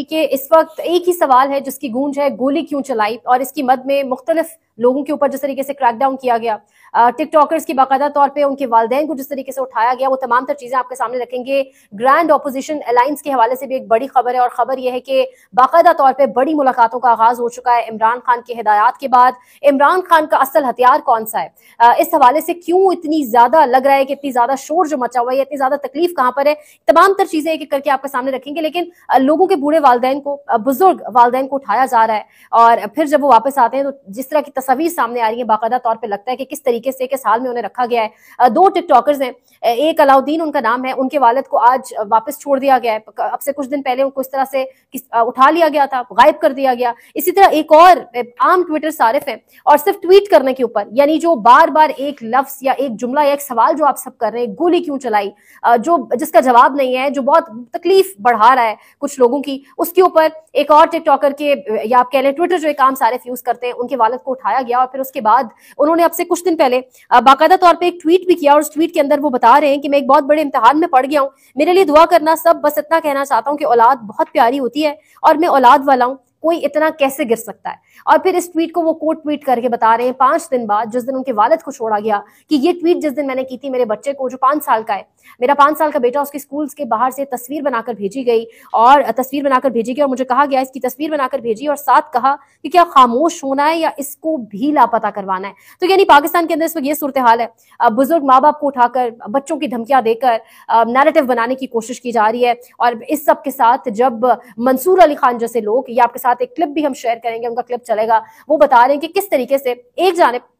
کہ اس وقت ایک ہی سوال ہے جس کی گونج ہے گولی کیوں چلائی، اور اس کی مد میں مختلف لوگوں کے اوپر جس طریقے سے کریک ڈاؤن کیا گیا، ٹک ٹاکرز کی باقاعدہ طور پہ ان کے والدین کو جس طریقے سے اٹھایا گیا، وہ تمام تر چیزیں آپ کے سامنے رکھیں گے۔ گرینڈ اپوزیشن الائنس کے حوالے سے بھی ایک بڑی خبر ہے، اور خبر یہ ہے کہ باقاعدہ طور پہ بڑی ملاقاتوں کا آغاز ہو چکا ہے عمران خان کی ہدایات کے بعد۔ عمران خان کا اصل ہتھیار کون سا ہے، اس حوالے سے کیوں اتنی زیادہ لگ رہا ہے کہ اتنی زیادہ شور جو مچا ہوا ہے، اتنی زیادہ تکلیف کہاں پر ہے، تمام تر چیزیں ایک ایک کر کے آپ کے سامنے رکھیں گے۔ لیکن لوگوں کے بوڑھے والدین کو، بزرگ والدین کو اٹھایا جا رہا ہے، اور پھر جب وہ واپس آتے ہیں تو جس طرح کی تصاویر سامنے آ رہی ہیں باقاعدہ طور پہ لگتا ہے کہ کس طریقے سے کس حال میں انہیں رکھا گیا ہے۔ دو ٹک ٹاکرز ہیں، ایک علاؤدین ان کا نام ہے، ان کے والد کو آج واپس چھوڑ دیا گیا ہے، اب سے کچھ دن پہلے ان کو اس طرح سے اٹھا لیا گیا تھا، غائب کر دیا گیا۔ اسی طرح ایک اور عام ٹویٹر صارف ہے، اور صرف ٹویٹ کرنے کے اوپر، یعنی جو بار بار ایک لفظ یا ایک جملہ یا ایک سوال جو آپ سب کر رہے ہیں، گولی کیوں چلائی، جو جس کا جواب نہیں ہے، جو بہت تکلیف بڑھا رہا ہے کچھ لوگوں کی، اس کے اوپر ایک اور ٹک ٹاکر کے، یا آپ کہہ لیں ٹویٹر جو ایک عام صارف یوز کرتے ہیں، ان کے والد کو اٹھایا گیا، اور پھر اس کے بعد انہوں نے اب سے کچھ دن پہلے باقاعدہ طور پہ ایک ٹویٹ بھی کیا، اور اس ٹویٹ کے اندر وہ بتا رہے ہیں کہ میں ایک بہت بڑے امتحان میں پڑ گیا ہوں، میرے لیے دعا کرنا سب، بس اتنا کہنا چاہتا ہوں کہ اولاد بہت پیاری ہوتی ہے اور میں اولاد والا ہوں، کوئی اتنا کیسے گر سکتا ہے۔ اور پھر اس ٹویٹ کو وہ کوٹ ٹویٹ کر کے بتا رہے ہیں 5 دن بعد، جس دن ان کے والد کو چھوڑا گیا، کہ یہ ٹویٹ جس دن میں نے کی تھی میرے بچے کو جو 5 سال کا ہے، میرا 5 سال کا بیٹا، اس کے اسکول کے باہر سے تصویر بنا کر بھیجی گئی، اور مجھے کہا گیا اس کی تصویر بنا کر بھیجی، اور ساتھ کہا کہ کیا خاموش ہونا ہے یا اس کو بھی لاپتہ کروانا ہے۔ تو یعنی پاکستان کے اندر اس وقت یہ صورتحال ہے، بزرگ ماں باپ کو اٹھا کر، بچوں کی دھمکیاں دے کر نیریٹو بنانے کی کوشش کی جا رہی ہے، اور اس سب کے ساتھ جب منصور علی خان جیسے لوگ، یہ آپ کے ساتھ ایک کلپ بھی ہم شیئر کریں گے، ان کا کلپ چلے گا، وہ بتا رہے ہیں کہ کس طریقے سے ایک جانب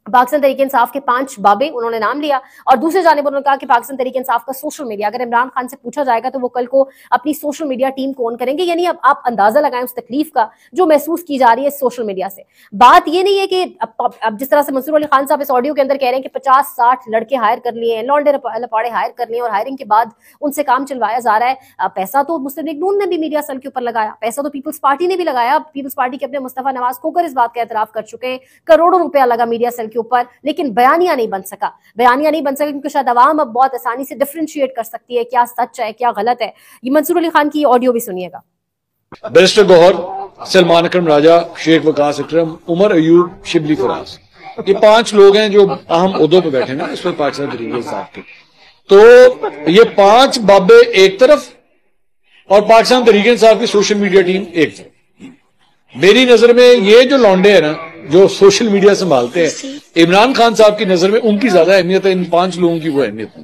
پاکستان تحریک انصاف کے 5 بابے انہوں نے نام لیا، اور دوسری جانب انہوں نے کہا کہ پاکستان تحریک انصاف کا سوشل میڈیا، اگر عمران خان سے پوچھا جائے گا تو وہ کل کو اپنی سوشل میڈیا ٹیم کو آن کریں گے۔ یعنی اب آپ اندازہ لگائیں اس تکلیف کا جو محسوس کی جا رہی ہے سوشل میڈیا سے۔ بات یہ نہیں ہے کہ اب جس طرح سے منصور علی خان صاحب اس آڈیو کے اندر کہہ رہے ہیں کہ 50-60 لڑکے ہائر کر لیے ہیں، لونڈے لپاڑے ہائر کر لیے ہیں، اور ہائرنگ کے بعد ان سے کام چلوایا جا رہا ہے۔ پیسہ تو مسلم لیگ نون نے بھی میڈیا سیل کے اوپر لگایا، پیسہ تو پیپلز پارٹی نے بھی لگایا، پیپلز پارٹی کے اپنے مصطفیٰ نواز کھوکر اس بات کا اعتراف کر چکے ہیں، کروڑوں روپیہ لگا میڈیا سیل کے اوپر، لیکن بیانیہ نہیں بن سکا کیونکہ شاید عوام اب بہت آسانی سے ڈفرینشیٹ کر سکتی ہے کیا سچ ہے کیا غلط ہے۔ یہ منصور علی خان کی آڈیو بھی سنیے گا۔ بیرسٹر گوہر، سلمان اکرم راجہ، شیخ وقاص اکرم، عمر ایوب، شبلی فراز، یہ 5 لوگ ہیں جو اہم عہدوں پہ بیٹھے ہیں اس وقت پاکستان تحریک انصاف کے۔ تو یہ 5 بابے ایک طرف اور پاکستان تحریک انصاف کی سوشل میڈیا ٹیم ایک طرف۔ میری نظر میں یہ جو لونڈے ہیں نا جو سوشل میڈیا سنبھالتے ہیں، عمران خان صاحب کی نظر میں ان کی زیادہ اہمیت ہے، ان 5 لوگوں کی وہ اہمیت ہے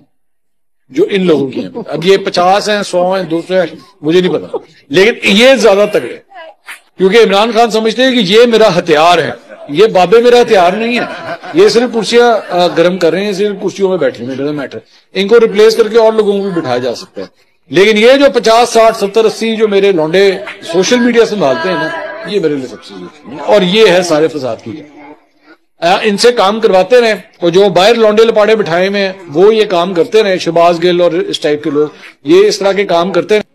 جو ان لوگوں کی ہیں۔ اب یہ 50 ہیں، 100 ہیں، 200 ہیں، مجھے نہیں پتا، لیکن یہ زیادہ تگڑے، کیونکہ عمران خان سمجھتے ہیں کہ یہ میرا ہتھیار ہے، یہ بابے میرا ہتھیار نہیں ہے، یہ صرف کرسیاں گرم کر رہے ہیں، صرف کرسیوں میں بیٹھے ہیں، ڈزنٹ میٹر، ان کو ریپلیس کر کے اور لوگوں کو بھی بٹھایا جا سکتا ہے۔ لیکن یہ جو 50 60 70 80 جو میرے لونڈے سوشل میڈیا سنبھالتے ہیں نا، یہ میرے لیے سب سے ضروری ہے، اور یہ ہے سارے فساد کی جگہ۔ ان سے کام کرواتے رہے، اور جو باہر لونڈے لپاڑے بٹھائے ہوئے ہیں وہ یہ کام کرتے رہے، شہباز گل اور اس ٹائپ کے لوگ یہ اس طرح کے کام کرتے رہے۔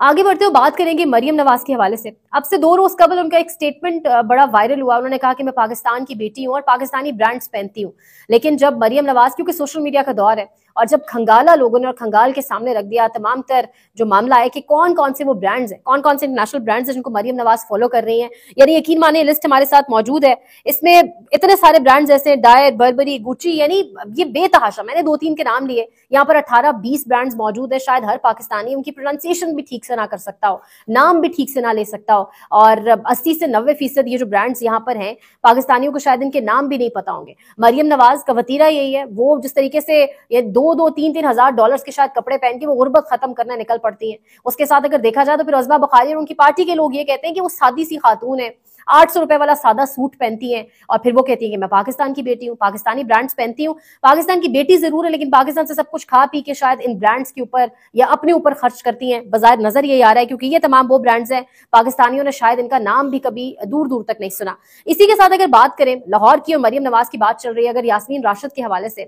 آگے بڑھتے ہوئے بات کریں گے مریم نواز کے حوالے سے۔ اب سے 2 روز قبل ان کا ایک سٹیٹمنٹ بڑا وائرل ہوا، انہوں نے کہا کہ میں پاکستان کی بیٹی ہوں اور پاکستانی برانڈز پہنتی ہوں۔ لیکن جب مریم نواز، کیونکہ سوشل میڈیا کا دور ہے، اور جب کھنگالا لوگوں نے اور کھنگال کے سامنے رکھ دیا تمام تر جو معاملہ ہے کہ کون کون سے وہ برانڈز ہیں، کون کون سے انٹرنیشنل برانڈز ہیں جن کو مریم نواز فالو کر رہی ہیں، یعنی یقین مانیں لسٹ ہمارے ساتھ موجود ہے، اس میں اتنے سارے برانڈز جیسے ڈائر، بربری، گوچی، یعنی یہ بے تحاشا، میں نے 2-3 کے نام لیے، یہاں پر 18-20 برانڈز موجود ہیں۔ شاید ہر پاکستانی ان کی پروننسیشن بھی ٹھیک سے نہ کر سکتا ہو، نام بھی ٹھیک سے نہ لے سکتا ہو، اور 80 سے 90% یہ جو برانڈز یہاں پر ہیں پاکستانیوں کو شاید ان کے نام بھی نہیں پتا ہوں گے۔ مریم نواز کا وتیرہ یہی ہے، وہ جس طریقے سے یہ 2-3 ہزار ڈالرز کے شاید کپڑے پہن کے وہ غربت ختم کرنے نکل پڑتی ہیں۔ اس کے ساتھ اگر دیکھا جائے تو پھر عظمیٰ بخاری اور ان کی پارٹی کے لوگ یہ کہتے ہیں کہ وہ سادی سی خاتون ہے، 800 روپے والا سادہ سوٹ پہنتی ہیں، اور پھر وہ کہتی ہیں کہ میں پاکستان کی بیٹی ہوں، پاکستانی برانڈز پہنتی ہوں۔ پاکستان کی بیٹی ضرور ہے، لیکن پاکستان سے سب کچھ کھا پی کے شاید ان برانڈز کے اوپر یا اپنے اوپر خرچ کرتی ہیں، بظاہر نظر یہی آ رہا ہے، کیونکہ یہ تمام وہ برانڈز ہیں پاکستانیوں نے شاید ان کا نام بھی کبھی دور دور تک نہیں سنا۔ اسی کے ساتھ اگر بات کریں لاہور کی اور مریم نواز کی بات چل رہی ہے، اگر یاسمین راشد کے حوالے سے،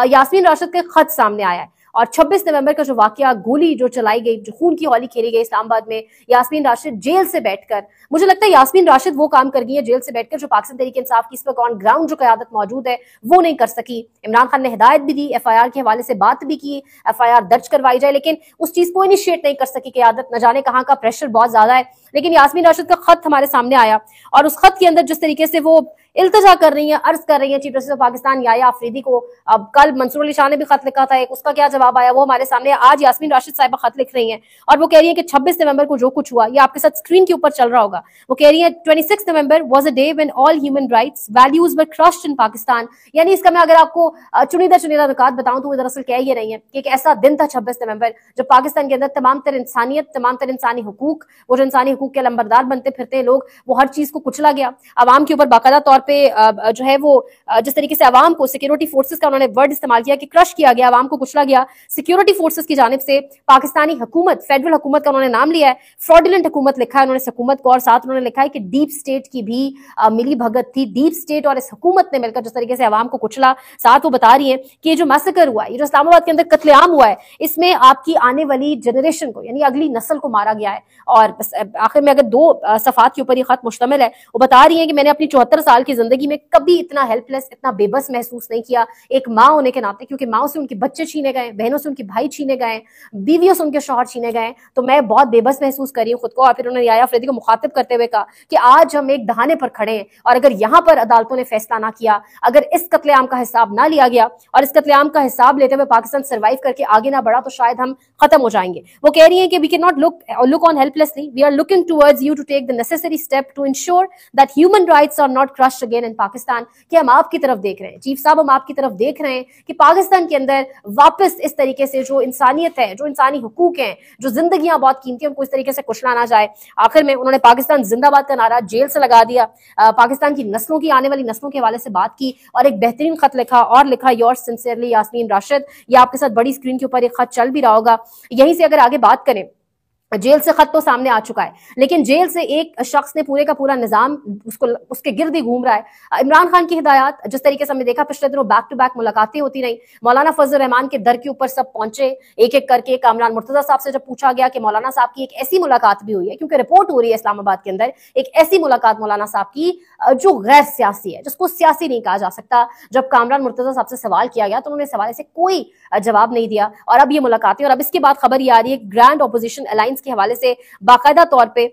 یاسمین راشد کا خط سامنے آیا ہے، اور 26 نومبر کا جو واقعہ، گولی جو چلائی گئی، جو خون کی ہولی کھیلی گئی اسلام آباد میں، یاسمین راشد جیل سے بیٹھ کر، مجھے لگتا ہے یاسمین راشد وہ کام کر گئی ہے جیل سے بیٹھ کر جو پاکستان تحریک انصاف کی اس وقت آن گراؤنڈ جو قیادت موجود ہے وہ نہیں کر سکی۔ عمران خان نے ہدایت بھی دی، ایف آئی آر کے حوالے سے بات بھی کی، ایف آئی آر درج کروائی جائے، لیکن اس چیز کو انیشیٹ نہیں کر سکی قیادت، نہ جانے کہاں کا پریشر بہت زیادہ ہے۔ لیکن یاسمین راشد کا خط ہمارے سامنے آیا، اور اس خط کے اندر جس طریقے سے وہ التجا کر رہی ہیں، عرض کر رہی ہیں چیف جسٹس آف پاکستان یحییٰ آفریدی کو، اب کل منصور علی شاہ نے بھی خط لکھا تھا ایک، اس کا کیا جواب آیا وہ ہمارے سامنے، آج یاسمین راشد صاحبہ خط لکھ رہی ہیں اور وہ کہہ رہی ہیں کہ 26 نومبر کو جو کچھ ہوا، یہ آپ کے ساتھ اسکرین کے اوپر چل رہا ہوگا، وہ کہہ رہی ہیں 26 November was a day when all human rights values were crushed in Pakistan۔ یعنی اس کا میں اگر آپ کو چنیدہ نکات بتاؤں تو وہ دراصل کہہ یہ رہی ہیں کہ ایک ایسا دن تھا 26 نومبر جب پاکستان کے اندر تمام تر انسانیت، تمام تر انسانی حقوق، وہ جو انسانی حقوق کے لمبردار بنتے پھرتے ہیں لوگ، وہ ہر چیز کو کچلا گیا، عوام کے اوپر باقاعدہ طور پہ جو ہے وہ جس طریقے سے عوام کو سیکیورٹی فورسز کا انہوں نے ورڈ استعمال کیا کہ کرش کیا گیا، عوام کو کچلا گیا، سیکیورٹی فورسز کی جانب سے پاکستانی حکومت، فیڈرل حکومت کا انہوں نے نام لیا ہے، فراڈولنٹ حکومت لکھا ہے انہوں نے اس حکومت کو، اور ساتھ انہوں نے لکھا ہے کہ ڈیپ سٹیٹ کی بھی ملی بھگت تھی، ڈیپ سٹیٹ اور اس حکومت نے مل کر جس طریقے سے عوام کو کچلا۔ ساتھ وہ بتا رہی ہیں کہ یہ جو میسیکر ہوا ہے، یہ جو اسلام آباد کے اندر قتل عام ہوا ہے، اس میں آپ کی آنے والی جنریشن کو، یعنی اگلی نسل کو مارا گیا ہے۔ اور آخر میں اگر 2 صفحات کے اوپر یہ خط مشتمل ہے، وہ بتا رہی ہیں کہ میں نے اپنی 74 سال کی زندگی میں کبھی اتنا ہیلپ لیس، اتنا بے بس محسوس نہیں کیا ایک ماں ہونے کے ناطے، کیونکہ ماں سے ان کے بچے چھینے گئے، بہنوں سے ان کے بھائی چھینے گئے، بیویوں سے ان کے شوہر چھینے گئے، تو میں بہت بے بس محسوس کر رہی ہوں خود کو۔ اور پھر انہوں نے یحییٰ آفریدی کو مخاطب کرتے ہوئے کہا کہ آج ہم ایک دہانے پر کھڑے ہیں، اور اگر یہاں پر عدالتوں نے فیصلہ نہ کیا، اگر اس قتل عام کا حساب نہ لیا گیا اور اس قتل عام کا حساب لیتے ہوئے پاکستان سروائیو کر کے آگے نہ بڑھا، تو شاید ہم ختم ہو جائیں گے۔ وہ کہہ رہی ہیں کہ we cannot look on helplessly, we are looking towards you to take the necessary step to ensure that human rights are not crushed again in Pakistan۔ کہ ہم آپ کی طرف دیکھ رہے ہیں چیف صاحب، ہم آپ کی طرف دیکھ رہے ہیں کہ پاکستان کے اندر واپس اس طریقے سے جو انسانیت ہے، جو انسانی حقوق ہیں، جو زندگیاں بہت قیمتی ہیں، ان کو اس طریقے سے کچلا نہ جائے۔ آخر میں انہوں نے پاکستان زندہ باد کا نعرہ جیل سے لگا دیا، پاکستان کی نسلوں کی، آنے والی نسلوں کے حوالے سے بات کی، اور ایک بہترین خط لکھا، اور لکھا یورز سنسیئرلی یاسمین راشد۔ یہ آپ کے ساتھ بڑی اسکرین کے اوپر ایک خط چل بھی رہا ہوگا۔ یہیں سے اگر آگے بات کریں، جیل سے خط تو سامنے آ چکا ہے، لیکن جیل سے ایک شخص نے پورے کا پورا نظام اس کے گرد ہی گھوم رہا ہے۔ عمران خان کی ہدایات، جس طریقے سے ہم نے دیکھا پچھلے دنوں بیک ٹو بیک ملاقاتیں ہوتی رہیں، مولانا فضل الرحمان کے در کے اوپر سب پہنچے ایک ایک کر کے۔ کامران مرتضیٰ صاحب سے جب پوچھا گیا کہ مولانا صاحب کی ایک ایسی ملاقات بھی ہوئی ہے، کیونکہ رپورٹ ہو رہی ہے اسلام آباد کے اندر ایک ایسی ملاقات مولانا صاحب کی جو غیر سیاسی ہے، جس کو سیاسی نہیں کہا جا سکتا، جب کامران مرتضیٰ صاحب سے سوال کیا گیا تو انہوں نے سوال سے کوئی جواب نہیں دیا، اور اب یہ ملاقاتیں، اور اب اس کے بعد خبر یہ آ رہی ہے گرینڈ اپوزیشن الائنس کے حوالے سے باقاعدہ طور پہ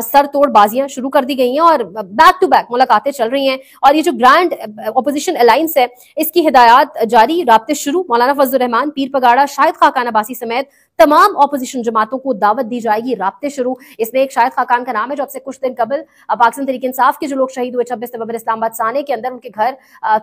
سر توڑ بازیاں شروع کر دی گئی ہیں، اور بیک ٹو بیک ملاقاتیں چل رہی ہیں، اور یہ جو گرینڈ اپوزیشن الائنس ہے اس کی ہدایات جاری، رابطے شروع۔ مولانا فضل الرحمان، پیر پگاڑا، شاہد خاقان عباسی سمیت تمام اپوزیشن جماعتوں کو دعوت دی جائے گی، رابطے شروع۔ اس میں ایک شاہد خاقان کا نام ہے جو اب سے کچھ دن قبل پاکستان تحریک انصاف کے جو لوگ شہید ہوئے 26 نومبر اسلام آباد سانے کے اندر، ان کے گھر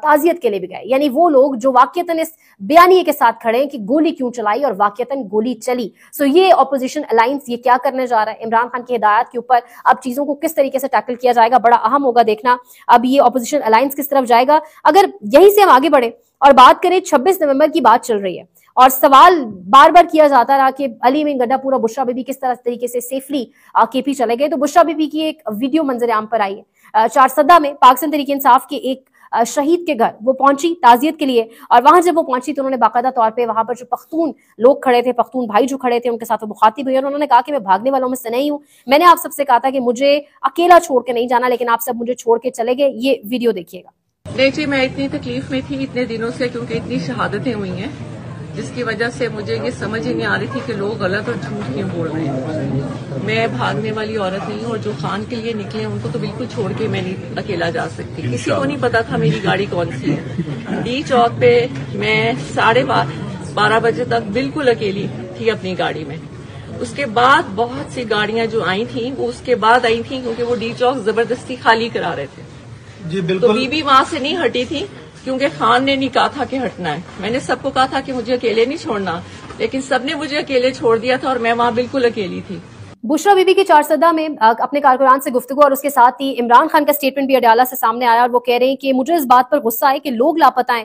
تعزیت کے لیے بھی گئے، یعنی وہ لوگ جو واقعتاً اس بیانیے کے ساتھ کھڑے ہیں کہ گولی کیوں چلائی، اور واقعتاً گولی چلی۔ سو یہ اپوزیشن الائنس یہ کیا کرنے جا رہا ہے، عمران خان کی ہدایات کے اوپر اب چیزوں کو کس طریقے سے ٹیکل کیا جائے گا، بڑا اہم ہوگا دیکھنا اب یہ اپوزیشن الائنس کس طرف جائے گا۔ اگر یہیں سے ہم آگے بڑھیں اور بات کریں، 26 نومبر کی بات چل رہی ہے، اور سوال بار بار کیا جاتا رہا کہ علی امین گڈھا پورا بشرا بی بی کس طریقے سے سیفلی کے پی چلے گئے، تو بشرا بی بی کی ایک ویڈیو منظر عام پر آئی ہے۔ چارسدہ میں پاکستان تحریک انصاف کے ایک شہید کے گھر وہ پہنچی تعزیت کے لیے، اور وہاں جب وہ پہنچی تو انہوں نے باقاعدہ طور پہ وہاں پر جو پختون لوگ کھڑے تھے، پختون بھائی جو کھڑے تھے، ان کے ساتھ وہ مخاطب ہوئی، اور انہوں نے کہا کہ میں بھاگنے والوں میں سے نہیں ہوں، میں نے آپ سب سے کہا تھا کہ مجھے اکیلا چھوڑ کے نہیں جانا، لیکن آپ سب مجھے چھوڑ کے چلے گئے۔ یہ ویڈیو دیکھیے گا۔ دیکھیے، میں اتنی تکلیف میں تھی اتنے دنوں سے، کیونکہ اتنی شہادتیں ہوئی ہیں، جس کی وجہ سے مجھے یہ سمجھ ہی نہیں آ رہی تھی کہ لوگ غلط اور جھوٹ کیوں بول رہے ہیں۔ میں بھاگنے والی عورت نہیں ہوں، اور جو خان کے لیے نکلے ان کو تو بالکل چھوڑ کے میں نہیں اکیلا جا سکتی۔ کسی کو نہیں پتا تھا میری گاڑی کون سی ہے۔ ڈی چوک پہ میں 12:30 بجے تک بالکل اکیلی تھی اپنی گاڑی میں۔ اس کے بعد بہت سی گاڑیاں جو آئی تھیں وہ اس کے بعد آئی تھیں، کیونکہ وہ ڈی چوک زبردستی خالی کرا رہے تھے۔ جی بالکل۔ تو بی بی وہاں سے نہیں ہٹی تھی، کیونکہ خان نے نہیں کہا تھا کہ ہٹنا ہے۔ میں نے سب کو کہا تھا کہ مجھے اکیلے نہیں چھوڑنا، لیکن سب نے مجھے اکیلے چھوڑ دیا تھا، اور میں وہاں بالکل اکیلی تھی۔ بشرا بی بی کی چارسدہ میں اپنے کارکنان سے گفتگو، اور اس کے ساتھ ہی عمران خان کا سٹیٹمنٹ بھی اڈیالہ سے سامنے آیا، اور وہ کہہ رہے ہیں کہ مجھے اس بات پر غصہ ہے کہ لوگ لاپتہ ہیں،